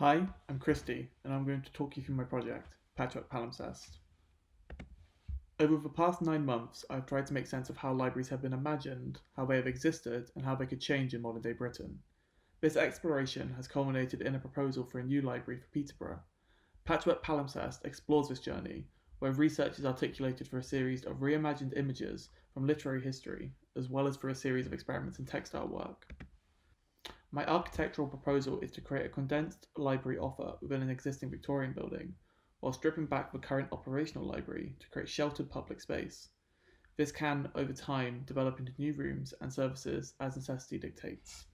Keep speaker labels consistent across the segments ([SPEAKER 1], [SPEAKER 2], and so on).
[SPEAKER 1] Hi, I'm Christy, and I'm going to talk you through my project, Patchwork Palimpsest. Over the past 9 months, I've tried to make sense of how libraries have been imagined, how they have existed, and how they could change in modern day Britain. This exploration has culminated in a proposal for a new library for Peterborough. Patchwork Palimpsest explores this journey, where research is articulated for a series of reimagined images from literary history, as well as for a series of experiments in textile work. My architectural proposal is to create a condensed library offer within an existing Victorian building, while stripping back the current operational library to create sheltered public space. This can, over time, develop into new rooms and services as necessity dictates.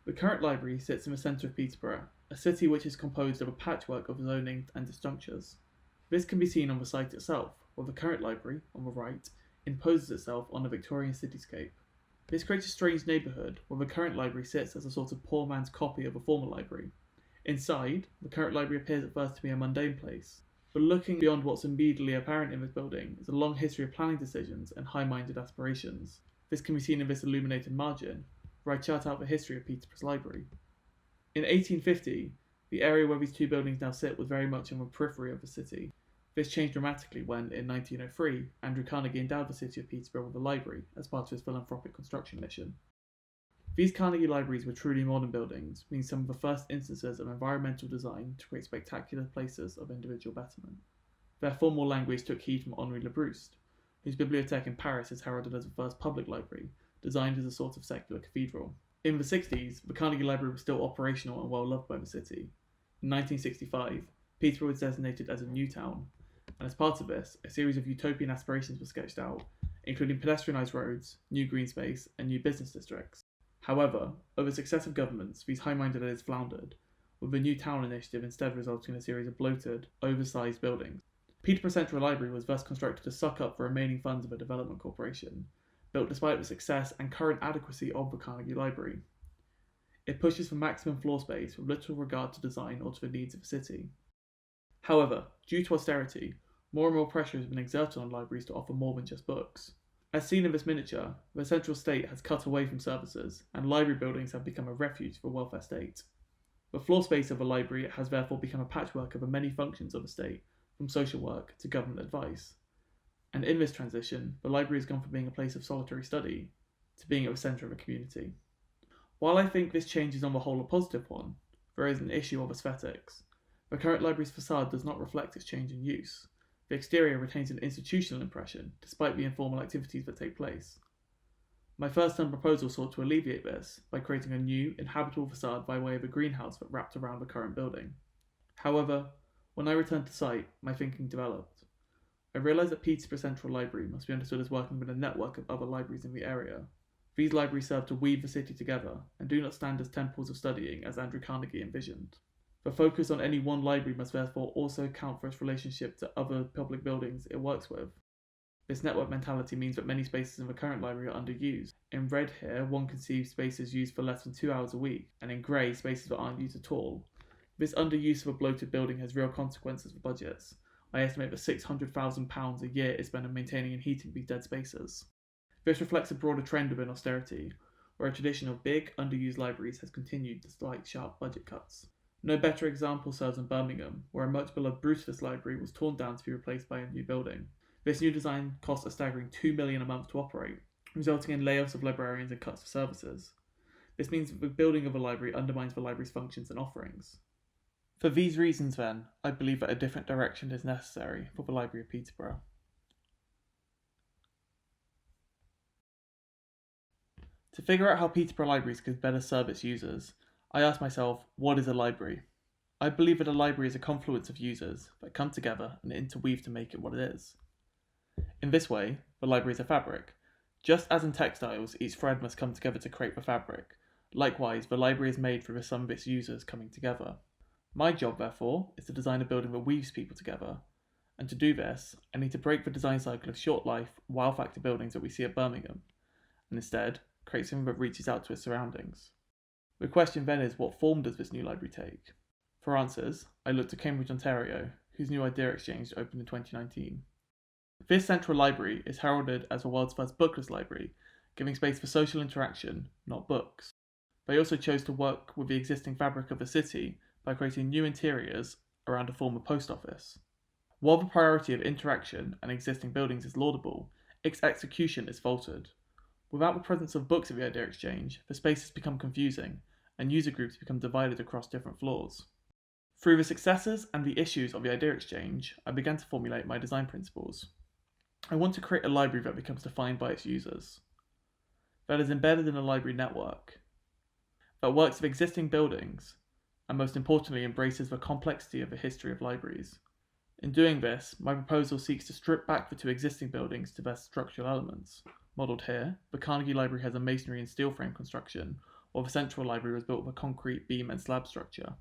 [SPEAKER 1] The current library sits in the centre of Peterborough, a city which is composed of a patchwork of zoning and disjunctures. This can be seen on the site itself, where the current library, on the right, imposes itself on the Victorian cityscape. This creates a strange neighbourhood where the current library sits as a sort of poor man's copy of a former library. Inside, the current library appears at first to be a mundane place, but looking beyond what's immediately apparent in this building is a long history of planning decisions and high-minded aspirations. This can be seen in this illuminated margin, where I chart out the history of Peterborough's library. In 1850, the area where these two buildings now sit was very much on the periphery of the city. This changed dramatically when, in 1903, Andrew Carnegie endowed the city of Peterborough with a library as part of his philanthropic construction mission. These Carnegie libraries were truly modern buildings, being some of the first instances of environmental design to create spectacular places of individual betterment. Their formal language took heed from Henri Labrouste, whose bibliothèque in Paris is heralded as the first public library, designed as a sort of secular cathedral. In the 60s, the Carnegie Library was still operational and well loved by the city. In 1965, Peterborough was designated as a new town, and as part of this, a series of utopian aspirations were sketched out, including pedestrianised roads, new green space, and new business districts. However, over successive governments, these high-minded ideas floundered, with the New Town initiative instead resulting in a series of bloated, oversized buildings. Peterborough Central Library was thus constructed to suck up the remaining funds of a development corporation, built despite the success and current adequacy of the Carnegie Library. It pushes for maximum floor space with little regard to design or to the needs of the city. However, due to austerity, more and more pressure has been exerted on libraries to offer more than just books. As seen in this miniature, the central state has cut away from services, and library buildings have become a refuge for welfare state. The floor space of a library has therefore become a patchwork of the many functions of the state, from social work to government advice. And in this transition, the library has gone from being a place of solitary study to being at the centre of a community. While I think this change is on the whole a positive one, there is an issue of aesthetics. The current library's facade does not reflect its change in use. The exterior retains an institutional impression, despite the informal activities that take place. My first-term proposal sought to alleviate this by creating a new, inhabitable facade by way of a greenhouse that wrapped around the current building. However, when I returned to site, my thinking developed. I realised that Peterborough Central Library must be understood as working with a network of other libraries in the area. These libraries serve to weave the city together, and do not stand as temples of studying as Andrew Carnegie envisioned. The focus on any one library must therefore also account for its relationship to other public buildings it works with. This network mentality means that many spaces in the current library are underused. In red here, one can see spaces used for less than 2 hours a week, and in grey, spaces that aren't used at all. This underuse of a bloated building has real consequences for budgets. I estimate that £600,000 a year is spent on maintaining and heating these dead spaces. This reflects a broader trend within austerity, where a tradition of big, underused libraries has continued despite sharp budget cuts. No better example serves in Birmingham, where a much beloved Brutus library was torn down to be replaced by a new building. This new design cost a staggering $2 million a month to operate, resulting in layoffs of librarians and cuts to services. This means that the building of a library undermines the library's functions and offerings. For these reasons, then, I believe that a different direction is necessary for the Library of Peterborough. To figure out how Peterborough libraries could better serve its users, I asked myself, what is a library? I believe that a library is a confluence of users that come together and interweave to make it what it is. In this way, the library is a fabric. Just as in textiles, each thread must come together to create the fabric. Likewise, the library is made through the sum of its users coming together. My job, therefore, is to design a building that weaves people together. And to do this, I need to break the design cycle of short-life, wow-factor buildings that we see at Birmingham, and instead, create something that reaches out to its surroundings. The question then is, what form does this new library take? For answers, I looked to Cambridge, Ontario, whose new idea exchange opened in 2019. This central library is heralded as the world's first bookless library, giving space for social interaction, not books. They also chose to work with the existing fabric of the city by creating new interiors around a former post office. While the priority of interaction and existing buildings is laudable, its execution is faltered. Without the presence of books at the idea exchange, the spaces become confusing, and user groups become divided across different floors. Through the successes and the issues of the idea exchange, I began to formulate my design principles. I want to create a library that becomes defined by its users, that is embedded in a library network, that works with existing buildings, and most importantly embraces the complexity of the history of libraries. In doing this, my proposal seeks to strip back the two existing buildings to their structural elements. Modelled here, the Carnegie Library has a masonry and steel frame construction, while the Central Library was built with a concrete beam and slab structure.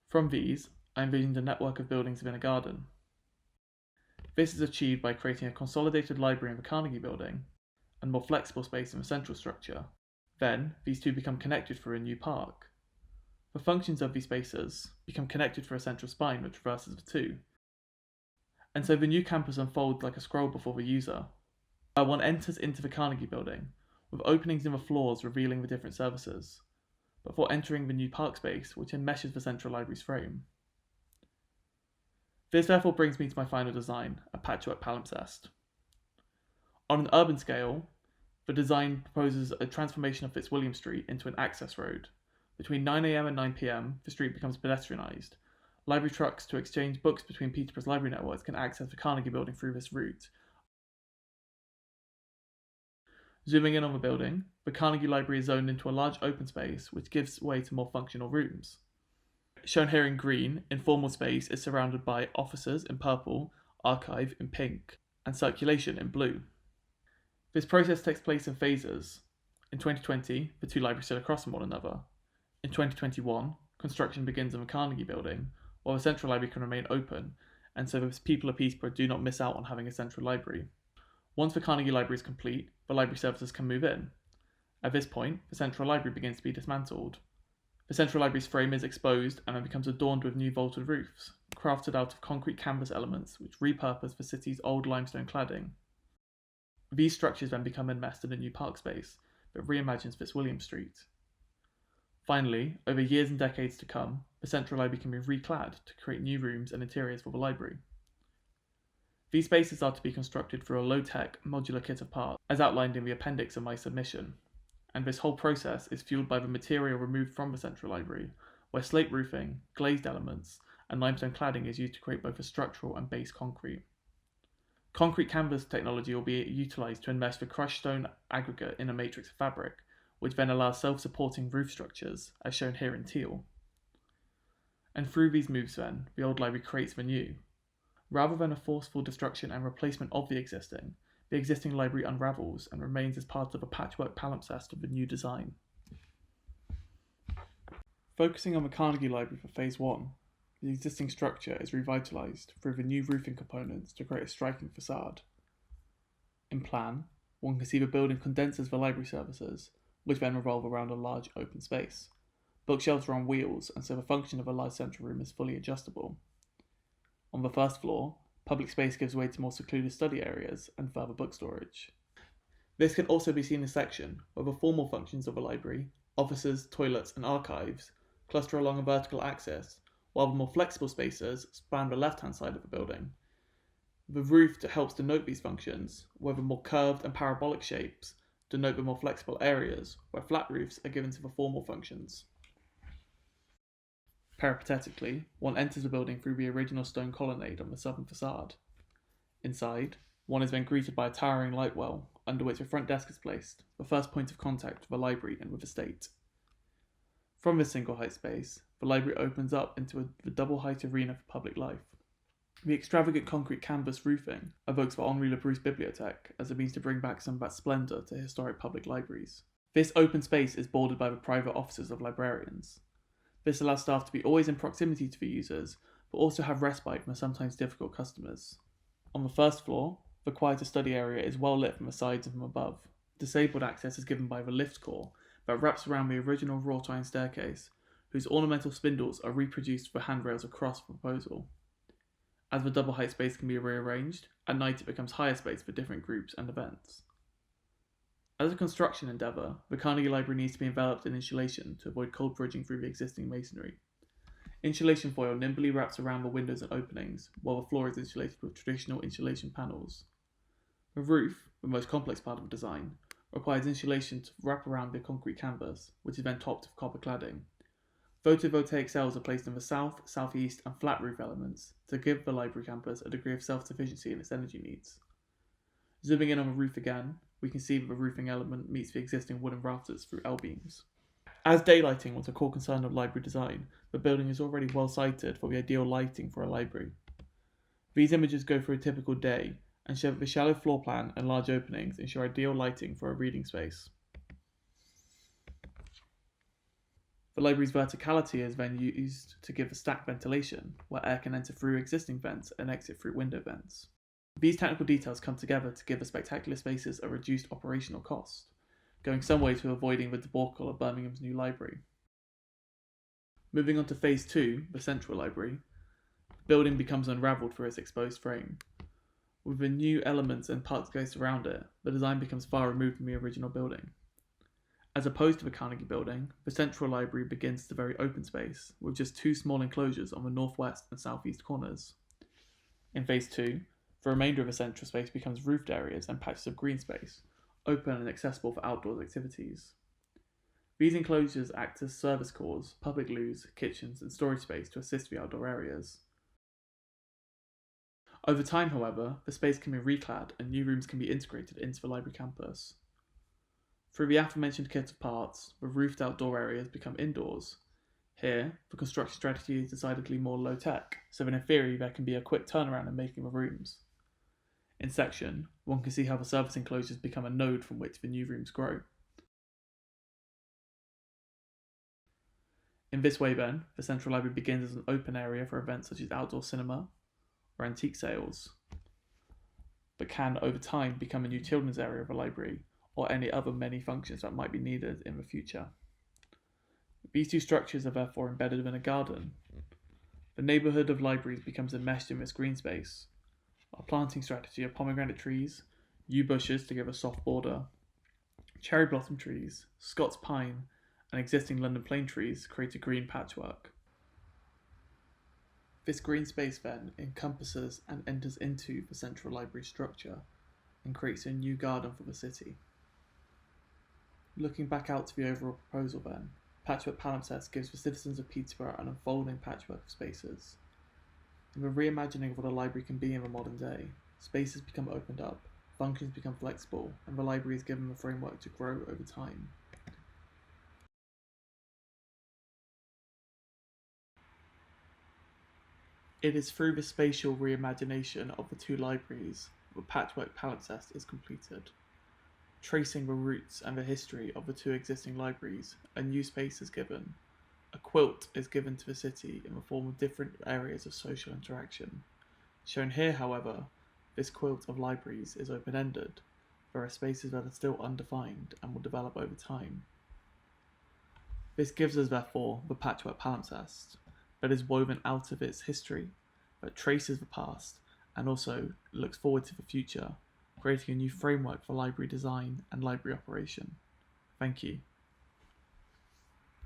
[SPEAKER 1] From these, I envisioned a network of buildings within a garden. This is achieved by creating a consolidated library in the Carnegie building, and more flexible space in the central structure. Then, these two become connected through a new park. The functions of these spaces become connected through a central spine which traverses the two. And so the new campus unfolds like a scroll before the user. One enters into the Carnegie building, with openings in the floors revealing the different services, before entering the new park space which enmeshes the central library's frame. This therefore brings me to my final design, a patchwork palimpsest. On an urban scale, the design proposes a transformation of Fitzwilliam Street into an access road. Between 9 AM and 9 PM, the street becomes pedestrianised. Library trucks to exchange books between Peterborough's library networks can access the Carnegie building through this route. Zooming in on the building, the Carnegie Library is zoned into a large open space which gives way to more functional rooms. Shown here in green, informal space is surrounded by offices in purple, archive in pink, and circulation in blue. This process takes place in phases. In 2020, the two libraries sit across from one another. In 2021, construction begins in the Carnegie building, while the Central Library can remain open, and so the people of Peterborough do not miss out on having a central library. Once the Carnegie Library is complete, the library services can move in. At this point, the Central Library begins to be dismantled. The Central Library's frame is exposed and then becomes adorned with new vaulted roofs, crafted out of concrete canvas elements which repurpose the city's old limestone cladding. These structures then become enmeshed in a new park space that reimagines Fitzwilliam Street. Finally, over years and decades to come, the Central Library can be reclad to create new rooms and interiors for the library. These spaces are to be constructed through a low-tech, modular kit of parts, as outlined in the appendix of my submission, and this whole process is fueled by the material removed from the Central Library, where slate roofing, glazed elements, and limestone cladding is used to create both a structural and base concrete. Concrete canvas technology will be utilised to enmesh the crushed stone aggregate in a matrix of fabric, which then allows self-supporting roof structures, as shown here in teal. And through these moves then, the old library creates the new. Rather than a forceful destruction and replacement of the existing library unravels and remains as part of a patchwork palimpsest of the new design. Focusing on the Carnegie Library for Phase 1, the existing structure is revitalised through the new roofing components to create a striking facade. In plan, one can see the building condenses the library services, which then revolve around a large open space. Bookshelves are on wheels, and so the function of a large central room is fully adjustable. On the first floor, public space gives way to more secluded study areas and further book storage. This can also be seen in section, where the formal functions of a library, offices, toilets, and archives, cluster along a vertical axis, while the more flexible spaces span the left-hand side of the building. The roof helps denote these functions, where the more curved and parabolic shapes denote the more flexible areas, where flat roofs are given to the formal functions. Peripatetically, one enters the building through the original stone colonnade on the southern facade. Inside, one is then greeted by a towering light well, under which a front desk is placed, the first point of contact with the library and with the state. From this single height space, the library opens up into the double height arena for public life. The extravagant concrete canvas roofing evokes the Henri Lebrousse Bibliothèque as a means to bring back some of that splendour to historic public libraries. This open space is bordered by the private offices of librarians. This allows staff to be always in proximity to the users, but also have respite from the sometimes difficult customers. On the first floor, the quieter study area is well lit from the sides and from above. Disabled access is given by the lift core that wraps around the original wrought iron staircase, whose ornamental spindles are reproduced for handrails across the proposal. As the double height space can be rearranged, at night it becomes higher space for different groups and events. As a construction endeavour, the Carnegie Library needs to be enveloped in insulation to avoid cold bridging through the existing masonry. Insulation foil nimbly wraps around the windows and openings, while the floor is insulated with traditional insulation panels. The roof, the most complex part of the design, requires insulation to wrap around the concrete canvas, which is then topped with copper cladding. Photovoltaic cells are placed in the south, southeast, and flat roof elements to give the library campus a degree of self-sufficiency in its energy needs. Zooming in on the roof again, we can see that the roofing element meets the existing wooden rafters through L-beams. As daylighting was a core concern of library design, the building is already well sited for the ideal lighting for a library. These images go through a typical day and show that the shallow floor plan and large openings ensure ideal lighting for a reading space. The library's verticality is then used to give a stacked ventilation, where air can enter through existing vents and exit through window vents. These technical details come together to give the spectacular spaces a reduced operational cost, going some way to avoiding the debacle of Birmingham's new library. Moving on to Phase 2, the central library, the building becomes unravelled through its exposed frame. With the new elements and parts placed around it, the design becomes far removed from the original building. As opposed to the Carnegie building, the central library begins as a very open space, with just two small enclosures on the northwest and southeast corners. In Phase 2, the remainder of the central space becomes roofed areas and patches of green space, open and accessible for outdoors activities. These enclosures act as service cores, public loos, kitchens, and storage space to assist the outdoor areas. Over time, however, the space can be reclad and new rooms can be integrated into the library campus. Through the aforementioned kit of parts, the roofed outdoor areas become indoors. Here, the construction strategy is decidedly more low-tech, so in theory there can be a quick turnaround in making the rooms. In section, one can see how the service enclosures become a node from which the new rooms grow. In this way then, the central library begins as an open area for events such as outdoor cinema or antique sales, but can over time become a new children's area of a library or any other many functions that might be needed in the future. These two structures are therefore embedded within a garden. The neighbourhood of libraries becomes enmeshed in this green space. Our planting strategy of pomegranate trees, yew bushes to give a soft border, cherry blossom trees, Scots pine, and existing London plane trees create a green patchwork. This green space then encompasses and enters into the central library structure and creates a new garden for the city. Looking back out to the overall proposal then, Patchwork Palimpsest gives the citizens of Peterborough an unfolding patchwork of spaces. In the reimagining of what a library can be in the modern day, spaces become opened up, functions become flexible, and the library is given the framework to grow over time. It is through the spatial reimagination of the two libraries that the Patchwork Palimpsest is completed. Tracing the roots and the history of the two existing libraries, a new space is given. A quilt is given to the city in the form of different areas of social interaction. Shown here, however, this quilt of libraries is open-ended. There are spaces that are still undefined and will develop over time. This gives us, therefore, the Patchwork Palimpsest that is woven out of its history, that traces the past, and also looks forward to the future, creating a new framework for library design and library operation. Thank you.